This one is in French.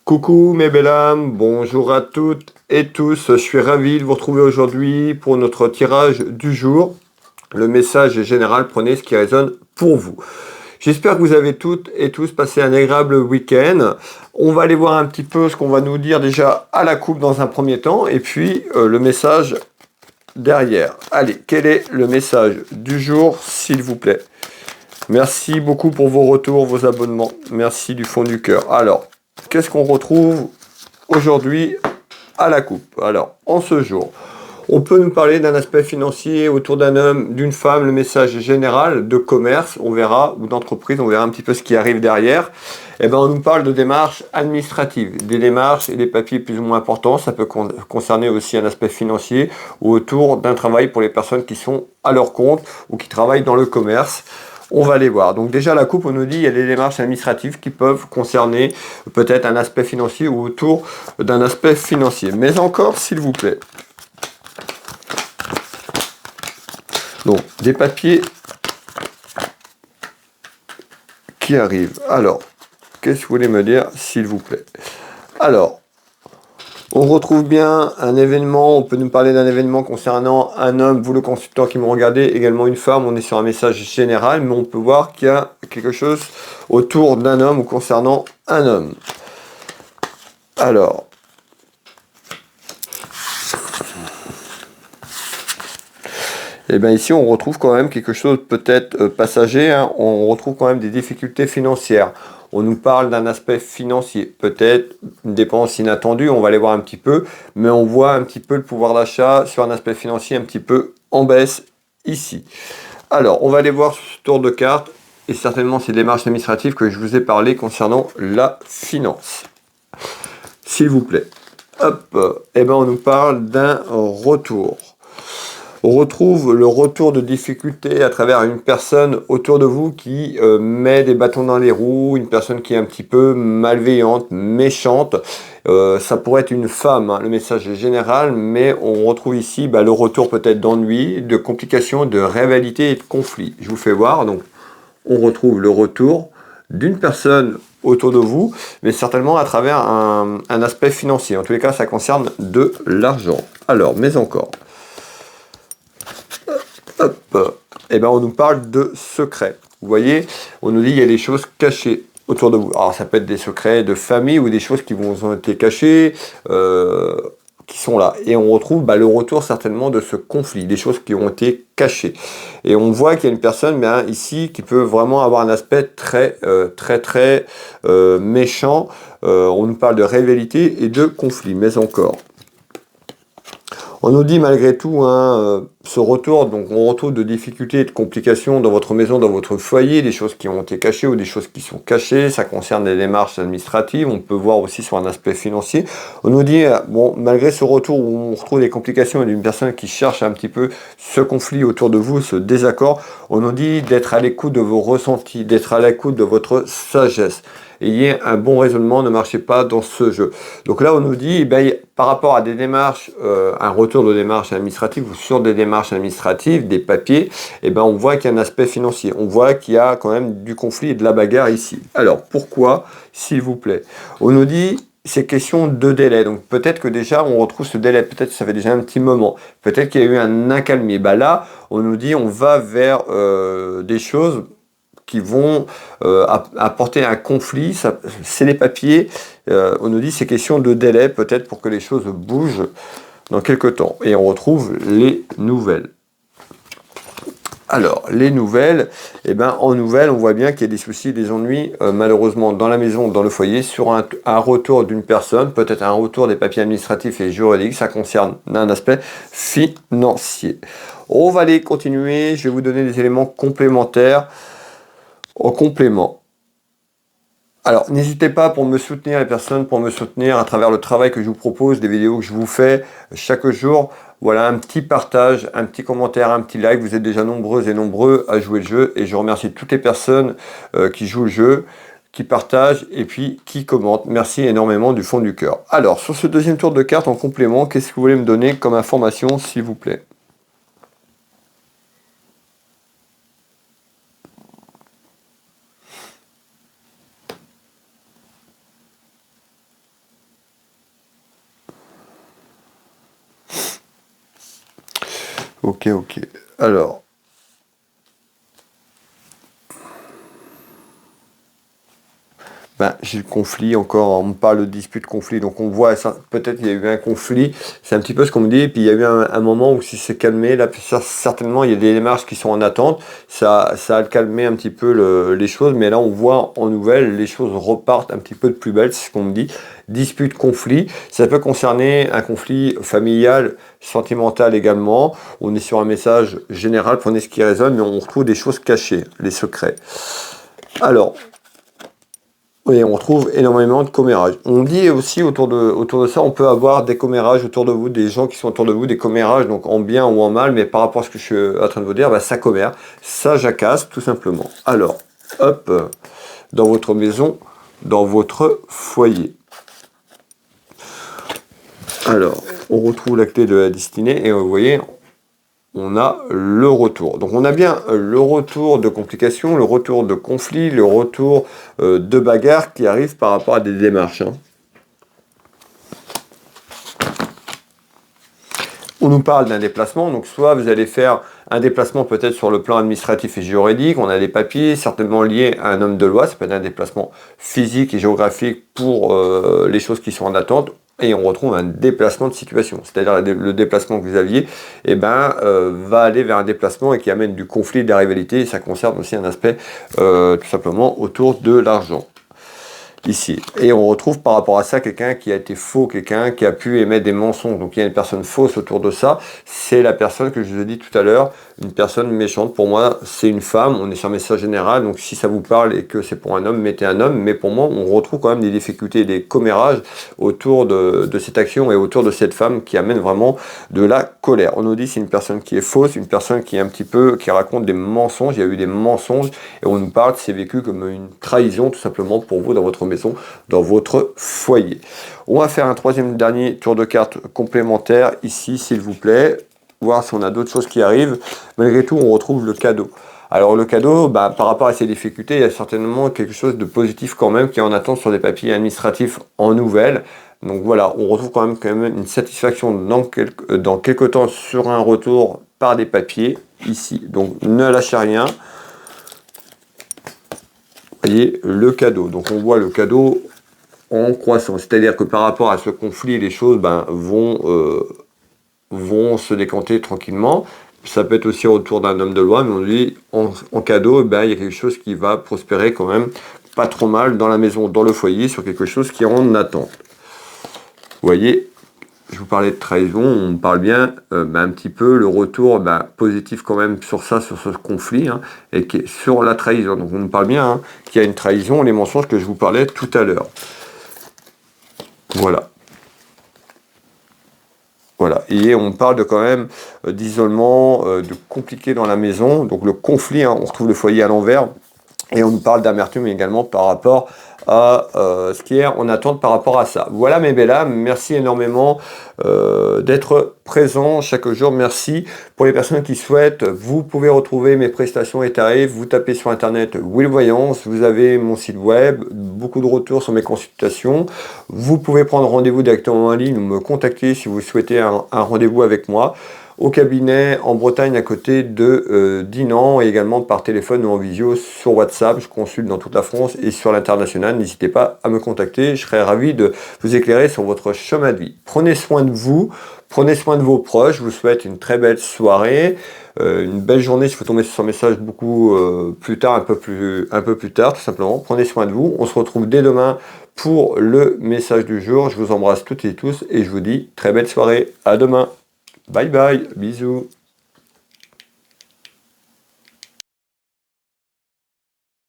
Coucou mes belles âmes, bonjour à toutes et tous, je suis ravi de vous retrouver aujourd'hui pour notre tirage du jour. Le message est général, prenez ce qui résonne pour vous. J'espère que vous avez toutes et tous passé un agréable week-end. On va aller voir un petit peu ce qu'on va nous dire déjà à la coupe dans un premier temps et puis le message derrière. Allez, quel est le message du jour s'il vous plaît? Merci beaucoup pour vos retours, vos abonnements. Merci du fond du cœur. Alors, qu'est-ce qu'on retrouve aujourd'hui à la coupe? Alors, en ce jour, on peut nous parler d'un aspect financier autour d'un homme, d'une femme, le message est général, de commerce, on verra, ou d'entreprise, on verra un petit peu ce qui arrive derrière. Eh ben, on nous parle de démarches administratives, des démarches et des papiers plus ou moins importants. Ça peut concerner aussi un aspect financier ou autour d'un travail pour les personnes qui sont à leur compte ou qui travaillent dans le commerce. On va les voir. Donc déjà, la coupe, on nous dit qu'il y a des démarches administratives qui peuvent concerner peut-être un aspect financier ou autour d'un aspect financier. Mais encore, s'il vous plaît. Donc, des papiers qui arrivent. Alors, qu'est-ce que vous voulez me dire, s'il vous plaît? Alors, on retrouve bien un événement, on peut nous parler d'un événement concernant un homme, vous le consultant qui me regardez, également une femme, on est sur un message général, mais on peut voir qu'il y a quelque chose autour d'un homme ou concernant un homme. Alors, et bien ici on retrouve quand même quelque chose peut-être passager, hein, on retrouve quand même des difficultés financières. On nous parle d'un aspect financier, peut-être une dépense inattendue, on va aller voir un petit peu, mais on voit un petit peu le pouvoir d'achat sur un aspect financier un petit peu en baisse ici. Alors, on va aller voir ce tour de carte et certainement ces démarches administratives que je vous ai parlé concernant la finance. S'il vous plaît. Hop, et ben on nous parle d'un retour. On retrouve le retour de difficulté à travers une personne autour de vous qui met des bâtons dans les roues, une personne qui est un petit peu malveillante, méchante. Ça pourrait être une femme, hein, le message est général, mais on retrouve ici le retour peut-être d'ennui, de complications, de rivalité et de conflits. Je vous fais voir, donc on retrouve le retour d'une personne autour de vous, mais certainement à travers un aspect financier. En tous les cas, ça concerne de l'argent. Alors, mais encore. Hop, et ben on nous parle de secrets. Vous voyez, on nous dit qu'il y a des choses cachées autour de vous. Alors ça peut être des secrets de famille ou des choses qui ont été cachées, qui sont là. Et on retrouve le retour certainement de ce conflit, des choses qui ont été cachées. Et on voit qu'il y a une personne ici qui peut vraiment avoir un aspect très méchant. On nous parle de rivalité et de conflit, mais encore. On nous dit malgré tout, ce retour, donc on retrouve de difficultés et de complications dans votre maison, dans votre foyer, des choses qui ont été cachées ou des choses qui sont cachées, ça concerne des démarches administratives, on peut voir aussi sur un aspect financier. On nous dit, bon, malgré ce retour où on retrouve des complications et d'une personne qui cherche un petit peu ce conflit autour de vous, ce désaccord, on nous dit d'être à l'écoute de vos ressentis, d'être à l'écoute de votre sagesse. Ayez un bon raisonnement, ne marchez pas dans ce jeu. Donc là, on nous dit, par rapport à des démarches, un retour de démarches administratives ou sur des démarches administratives, des papiers, on voit qu'il y a un aspect financier. On voit qu'il y a quand même du conflit et de la bagarre ici. Alors, pourquoi, s'il vous plaît? On nous dit, c'est question de délai. Donc peut-être que déjà, on retrouve ce délai. Peut-être que ça fait déjà un petit moment. Peut-être qu'il y a eu un accalmie. Là, on nous dit, on va vers des choses qui vont apporter un conflit. C'est les papiers. On nous dit c'est question de délai peut-être pour que les choses bougent dans quelques temps. Et on retrouve les nouvelles. Alors, les nouvelles, en nouvelles, on voit bien qu'il y a des soucis, des ennuis, malheureusement, dans la maison, dans le foyer, sur un retour d'une personne, peut-être un retour des papiers administratifs et juridiques, ça concerne un aspect financier. On va aller continuer, je vais vous donner des éléments complémentaires. En complément. Alors, n'hésitez pas pour me soutenir, les personnes, pour me soutenir à travers le travail que je vous propose, des vidéos que je vous fais chaque jour. Voilà, un petit partage, un petit commentaire, un petit like. Vous êtes déjà nombreux et nombreux à jouer le jeu. Et je remercie toutes les personnes qui jouent le jeu, qui partagent et puis qui commentent. Merci énormément du fond du cœur. Alors, sur ce deuxième tour de cartes en complément, qu'est-ce que vous voulez me donner comme information, s'il vous plaît? Ok. Alors. J'ai le conflit encore, on me parle de dispute, conflit, donc on voit, peut-être qu'il y a eu un conflit, c'est un petit peu ce qu'on me dit, et puis il y a eu un moment où si c'est calmé, là certainement il y a des démarches qui sont en attente, ça a calmé un petit peu les choses, mais là on voit en nouvelles, les choses repartent un petit peu de plus belle, c'est ce qu'on me dit. Dispute, conflit, ça peut concerner un conflit familial, sentimental également, on est sur un message général, prenez ce qui résonne, mais on retrouve des choses cachées, les secrets. Alors, oui, on retrouve énormément de commérages. On dit aussi autour de ça, on peut avoir des commérages autour de vous, des gens qui sont autour de vous, des commérages, donc en bien ou en mal, mais par rapport à ce que je suis en train de vous dire, ça commère, ça jacasse tout simplement. Alors, hop, dans votre maison, dans votre foyer. Alors, on retrouve la clé de la destinée et vous voyez, on a le retour. Donc on a bien le retour de complications, le retour de conflits, le retour de bagarres qui arrivent par rapport à des démarches. On nous parle d'un déplacement, donc soit vous allez faire un déplacement peut-être sur le plan administratif et juridique, on a des papiers certainement liés à un homme de loi, ça peut être un déplacement physique et géographique pour les choses qui sont en attente, et on retrouve un déplacement de situation, c'est-à-dire le déplacement que vous aviez va aller vers un déplacement et qui amène du conflit, de la rivalité, et ça concerne aussi un aspect tout simplement autour de l'argent. Ici. Et on retrouve par rapport à ça quelqu'un qui a été faux, quelqu'un qui a pu émettre des mensonges. Donc il y a une personne fausse autour de ça. C'est la personne que je vous ai dit tout à l'heure, une personne méchante. Pour moi, c'est une femme. On est sur un message général. Donc si ça vous parle et que c'est pour un homme, mettez un homme. Mais pour moi, on retrouve quand même des difficultés, des commérages autour de cette action et autour de cette femme qui amène vraiment de la colère. On nous dit c'est une personne qui est fausse, une personne qui est un petit peu, qui raconte des mensonges. Il y a eu des mensonges et on nous parle, c'est vécu comme une trahison tout simplement pour vous dans votre maison, dans votre foyer. On va faire un troisième dernier tour de cartes complémentaire ici, s'il vous plaît, voir si on a d'autres choses qui arrivent. Malgré tout, on retrouve le cadeau. Alors le cadeau, par rapport à ces difficultés, il y a certainement quelque chose de positif quand même qui est en attente sur des papiers administratifs en nouvelles. Donc voilà, on retrouve quand même une satisfaction dans quelques temps sur un retour par des papiers ici. Donc ne lâchez rien. Voyez le cadeau. Donc on voit le cadeau en croissance. C'est-à-dire que par rapport à ce conflit, les choses vont se décanter tranquillement. Ça peut être aussi autour d'un homme de loi, mais on dit en cadeau, il y a quelque chose qui va prospérer quand même pas trop mal dans la maison, dans le foyer, sur quelque chose qui est en attente. Vous voyez, je vous parlais de trahison, on parle bien un petit peu le retour positif quand même sur ça, sur ce conflit, et qui est sur la trahison. Donc on nous parle bien qu'il y a une trahison, les mensonges que je vous parlais tout à l'heure. Voilà. Voilà, et on parle de quand même d'isolement, de compliqué dans la maison, donc le conflit, on retrouve le foyer à l'envers, et on nous parle d'amertume également par rapport à ce qui est en attente par rapport à ça. Voilà mes belles âmes, merci énormément d'être présents chaque jour, merci. Pour les personnes qui souhaitent, vous pouvez retrouver mes prestations et tarifs, vous tapez sur internet Will Voyance, vous avez mon site web, beaucoup de retours sur mes consultations, vous pouvez prendre rendez-vous directement en ligne ou me contacter si vous souhaitez un rendez-vous avec moi au cabinet en Bretagne à côté de Dinan et également par téléphone ou en visio sur WhatsApp. Je consulte dans toute la France et sur l'international. N'hésitez pas à me contacter. Je serai ravi de vous éclairer sur votre chemin de vie. Prenez soin de vous, prenez soin de vos proches. Je vous souhaite une très belle soirée, une belle journée si vous tombez sur ce message beaucoup plus tard, un peu plus tard tout simplement. Prenez soin de vous. On se retrouve dès demain pour le message du jour. Je vous embrasse toutes et tous et je vous dis très belle soirée. À demain. Bye bye, bisous.